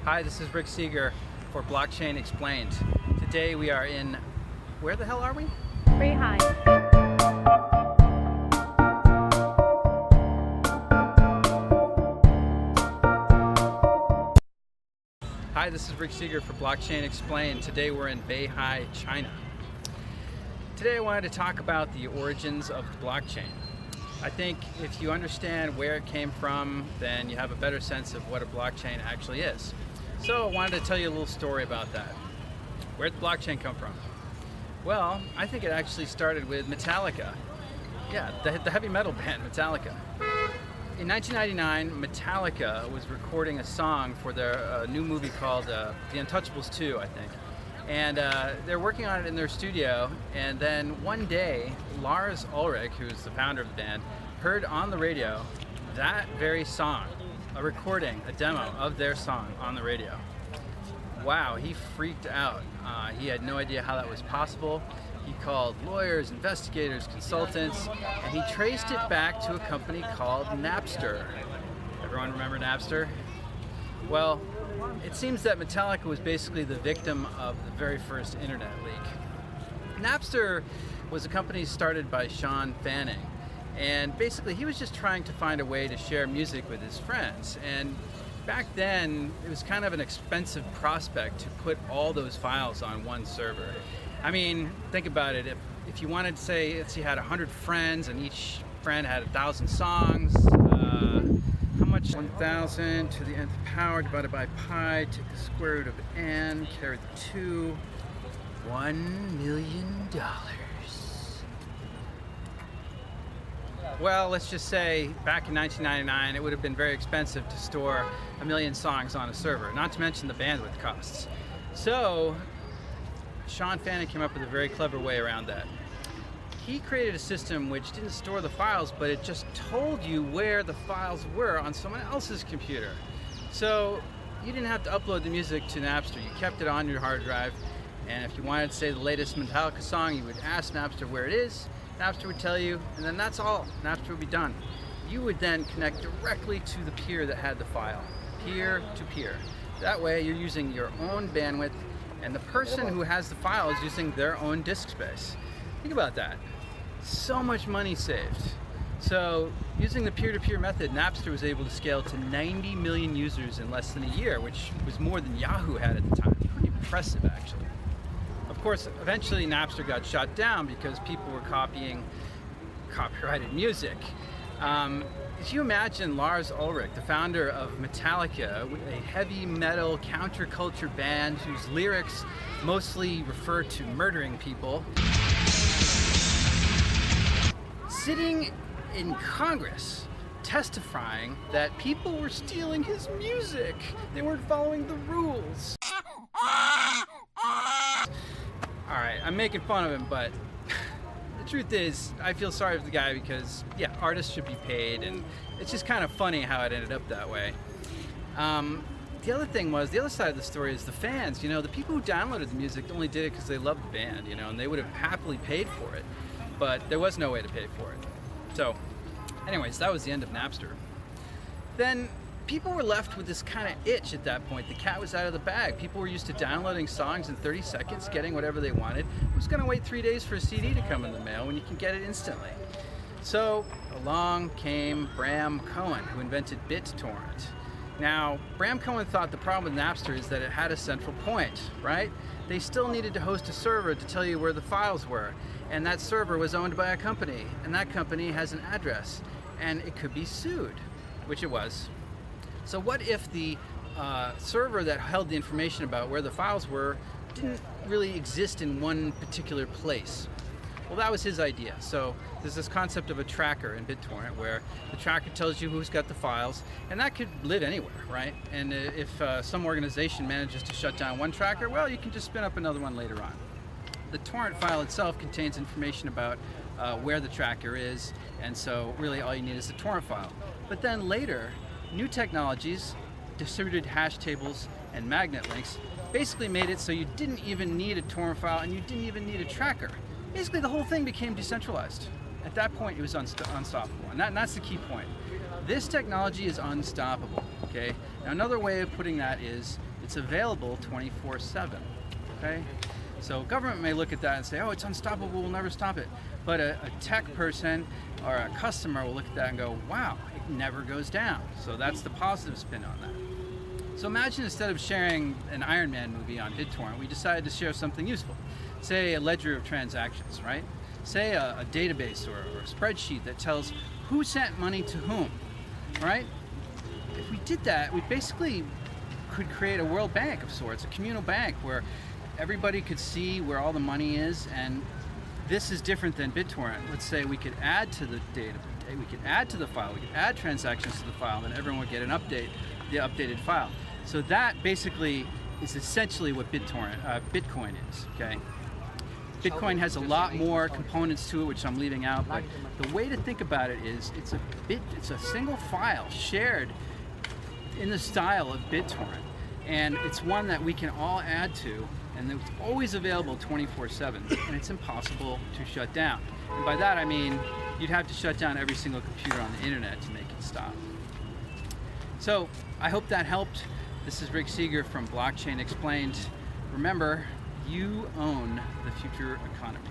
Hi, this is Rick Seeger for Blockchain Explained. Today we are in, where the hell are we? Beihai. Hi, this is Rick Seeger for Blockchain Explained. Today we're in Beihai, China. Today I wanted to talk about the origins of the blockchain. I think if you understand where it came from, then you have a better sense of what a blockchain actually is. So I wanted to tell you a little story about that. Where did the blockchain come from? Well, I think it actually started with Metallica. Yeah, the heavy metal band Metallica. In 1999, Metallica was recording a song for their new movie called The Untouchables 2, I think. And they're working on it in their studio, and then one day, Lars Ulrich, who's the founder of the band, heard on the radio that very song, a recording, a demo of their song on the radio. Wow, he freaked out. He had no idea how that was possible. He called lawyers, investigators, consultants, and he traced it back to a company called Napster. Everyone remember Napster? Well, it seems that Metallica was basically the victim of the very first internet leak. Napster was a company started by Sean Fanning, and basically he was just trying to find a way to share music with his friends. And back then, it was kind of an expensive prospect to put all those files on one server. I mean, think about it. If you wanted to say, let's see, you had 100 friends and each friend had 1,000 songs, how much? 1,000 to the nth power divided by pi, take the square root of n, carry the 2, $1 million. Well, let's just say back in 1999, it would have been very expensive to store 1 million songs on a server, not to mention the bandwidth costs. So, Sean Fanning came up with a very clever way around that. He created a system which didn't store the files, but it just told you where the files were on someone else's computer. So you didn't have to upload the music to Napster. You kept it on your hard drive, and if you wanted to say the latest Metallica song, you would ask Napster where it is. Napster would tell you, and then that's all. Napster would be done. You would then connect directly to the peer that had the file, peer to peer. That way you're using your own bandwidth, and the person who has the file is using their own disk space. Think about that. So much money saved. So using the peer-to-peer method, Napster was able to scale to 90 million users in less than a year, which was more than Yahoo had at the time. Pretty impressive, actually. Of course, eventually Napster got shut down because people were copying copyrighted music. If you imagine Lars Ulrich, the founder of Metallica, a heavy metal counterculture band whose lyrics mostly refer to murdering people, sitting in Congress testifying that people were stealing his music. They weren't following the rules. Alright, I'm making fun of him, but the truth is, I feel sorry for the guy because, yeah, artists should be paid, and it's just kind of funny how it ended up that way. The other thing was, the other side of the story is the fans. You know, the people who downloaded the music only did it because they loved the band, you know, and they would have happily paid for it, but there was no way to pay for it. So, anyways, that was the end of Napster. Then people were left with this kind of itch at that point. The cat was out of the bag. People were used to downloading songs in 30 seconds, getting whatever they wanted. Who's going to wait 3 days for a CD to come in the mail when you can get it instantly? So along came Bram Cohen, who invented BitTorrent. Now, Bram Cohen thought the problem with Napster is that it had a central point, right? They still needed to host a server to tell you where the files were, and that server was owned by a company, and that company has an address, and it could be sued, which it was. So what if the server that held the information about where the files were didn't really exist in one particular place? Well, that was his idea. So there's this concept of a tracker in BitTorrent where the tracker tells you who's got the files, and that could live anywhere, right? And if some organization manages to shut down one tracker, well, you can just spin up another one later on. The torrent file itself contains information about where the tracker is, and so really all you need is the torrent file. But then later, new technologies, distributed hash tables and magnet links, basically made it so you didn't even need a torrent file and you didn't even need a tracker. Basically, the whole thing became decentralized. At that point, it was unstoppable, and that's the key point. This technology is unstoppable. Okay. Now another way of putting that is it's available 24/7. Okay. So government may look at that and say, oh, it's unstoppable, we'll never stop it. But a tech person or a customer will look at that and go, wow, it never goes down. So that's the positive spin on that. So imagine instead of sharing an Iron Man movie on BitTorrent, we decided to share something useful. Say a ledger of transactions, right? Say a database or a spreadsheet that tells who sent money to whom, right? If we did that, we basically could create a world bank of sorts, a communal bank where everybody could see where all the money is. And this is different than BitTorrent. Let's say we could add to the data, we could add to the file, we could add transactions to the file, and then everyone would get the updated file. So that basically is essentially what Bitcoin is, okay? Bitcoin has a lot more components to it, which I'm leaving out, but the way to think about it is it's a single file shared in the style of BitTorrent, and it's one that we can all add to, and it's always available 24/7, and it's impossible to shut down. And by that I mean you'd have to shut down every single computer on the internet to make it stop. So I hope that helped. This is Rick Seeger from Blockchain Explained. Remember, you own the future economy.